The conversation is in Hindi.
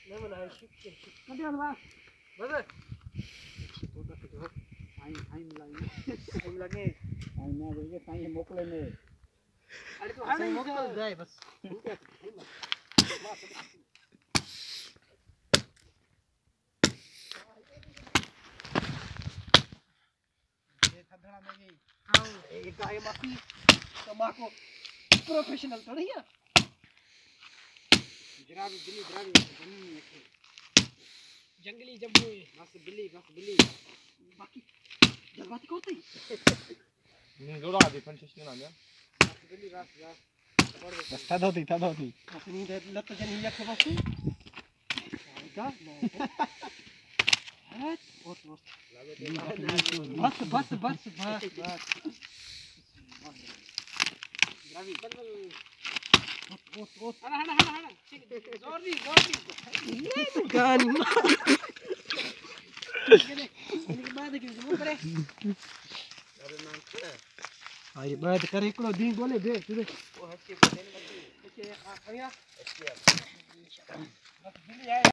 मैं बना शिफ्ट कटे अलवा बस तो तक जो आई मिलाएंगे हम लगे आई ना देंगे साईं मोकले ने अरे तो हां मोकल जाए बस ये थधड़ा में गई हां एक गाय मासी तमाको प्रोफेशनल थोड़ी है जराबी बिल्ली जराबी जमीन में जंगली जब्बू बस बिल्ली बाकी जलवाती कोती नहीं जोड़ा दे पंचेशन ना मैं बिल्ली रास या बस था धोती बस नहीं दे लत जन ही रखे बस का है बहुत बस जराबी ओत हना जोर दी ये तो गान इनके बाद के मुंह करे अरे नाम खड़ा आई बात करे इकड़ो दी बोले दे तुझे ओ हच्चे बोले लगी आ भैया बस बिल्ली आए